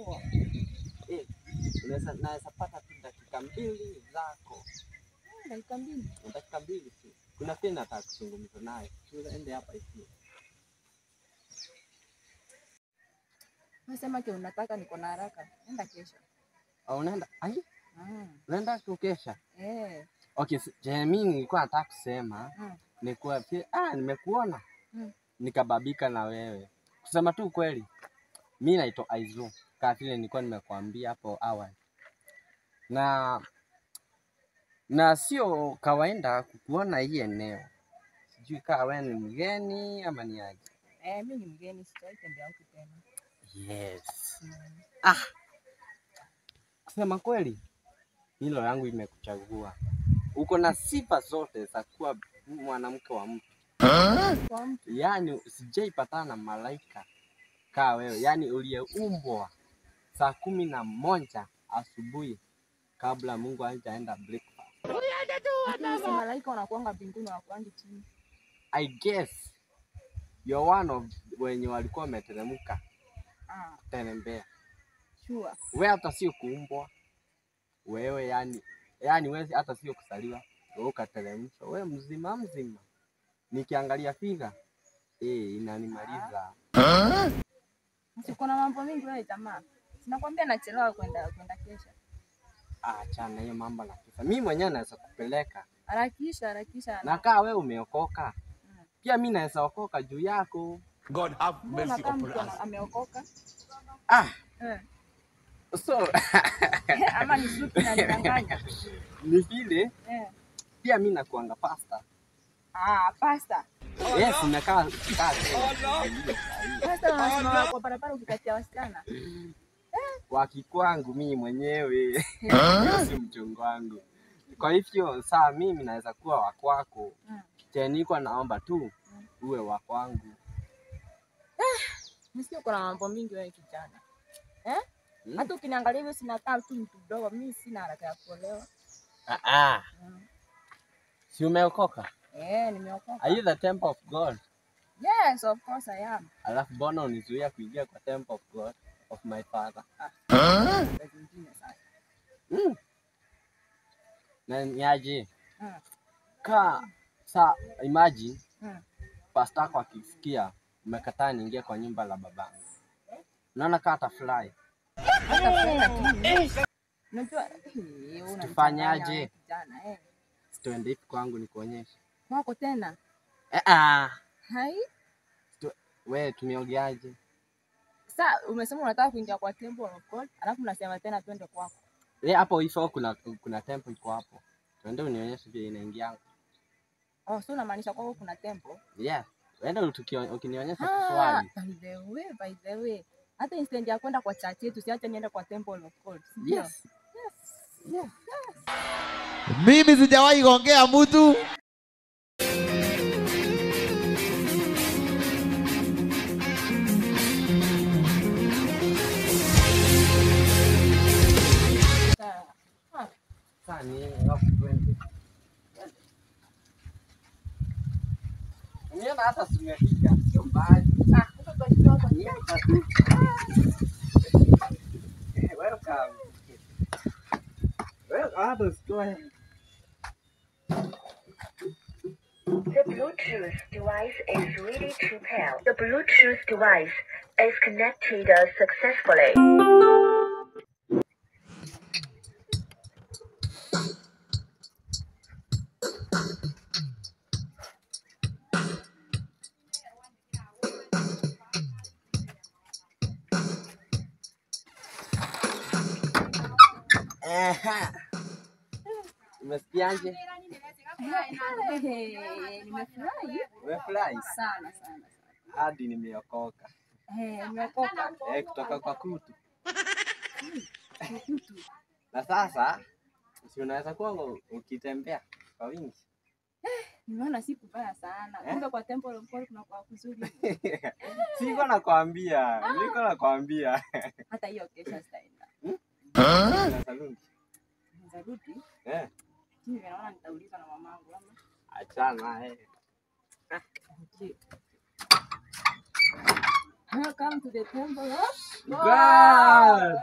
poa. Unaweza pata tu dakika 2 zako. Dakika 2. Dakika 2 tu. Kuna pia nataka kuzungumza naye. Tuende hapa hivi. Unasema ke unataka niko na haraka. Nenda kesho. Unaenda? Ai? Unaenda kesho? Okay, mimi nilikuwa nataka kusema nilikuwa pia nimekuona. Nikababika na wewe. Kusema tu kweli. Mimi naitwa Aizo. Kama vile nilikuwa nimekuambia hapo awali. Na sio kawaida kukuona hii eneo. Sijui kama wewe ni mgeni ama ni aje. Mimi ni mgeni, sitaki tembea huko tena. Yes. Kusema kweli, hilo yangu imekuchagua. Uko na sifa zote za kuwa mwanamke wa mtu. Yaani sijaipatana na malaika kama wewe. Yaani uliyeumbwa saa 11 asubuhi kabla Mungu hajaenda breakfast. Si malaika wanakuanga mbinguni wanakuanga chini. I guess you're one of wenye walikuwa wameteremka. Tembea. Sure. Wewe hata sio kuumbwa. Wewe yani wewe hata sio kusaliwa. Wewe ukateremshwa. Wewe mzima. Nikiangalia figa inanimaliza. Siko na mambo mengi wewe jamaa. Sinakwambia nachelewa kwenda kesho. Achana hiyo mambo na kisa. Mimi mwenyewe naweza kupeleka. Harakisha. Na kama wewe umeokoka. Pia mimi naweza okoka juu yako. God have mercy upon us. Ameokoka? So ama ni supi na nidanganya. Ni vile pia mimi nakuanga pastor. Pastor. Yes, nimekaa Pastor unasema kwa barabara ukikatia wasichana. Kwa kikwangu mimi mwenyewe. Si mchongo wangu. Kwa hivyo saa mimi naweza kuwa wa kwako. Niko naomba tu uwe wa kwangu. Msio kuna mambo mingi wewe kijana. Hata ukiniangalia hivi sinakaa tu mtu mdogo, mimi sina haraka ya kuolewa. Si umeokoka? Nimeokoka. Are you the temple of God? Yes, of course I am. Alafu mbona unizuia kuingia kwa temple of God of my father? Na niaje? Imagine pastor kwa kisikia umekataa niingie kwa nyumba la babangu. Unaona kama atafurahi. Unajua tufanyaje? Twende hivi kwangu nikuonyeshe. Kwako tena? Hai? Wewe tumeongeaje? Sasa umesema unataka kuingia kwa temple of God, alafu unasema tena twende kwako. Hapo hizo kuna temple iko hapo. Twende unionyeshe vile inaingia. So unamaanisha kwako kuna temple? Yeah. Wenda ukinionyesha kiswali. By the way. Hata instead ya kwenda kwa church yetu, siacha niende kwa temple of God. Yes. Mimi sijawahi kuongea mtu. Niona hata simepiga. Sio mbali. Welcome. Let's go ahead. The Bluetooth device is ready to pair. The Bluetooth device is connected successfully. Umesikiaje? Nimefurahi. Umefurahi? Sana. Hadi nimeokoka. Nimeokoka. Kutoka kwa kutu. Na sasa si unaweza kuwa ukitembea kwa wingi. Nimeona si kubaya sana. Kumbe kwa temple of God kuna kwa kuzuri. Niko nakwambia. Hata hiyo kesho sitaenda. Nitarudi. Mimi naona nitauliza na mamangu ama. Achana Welcome to the temple of God.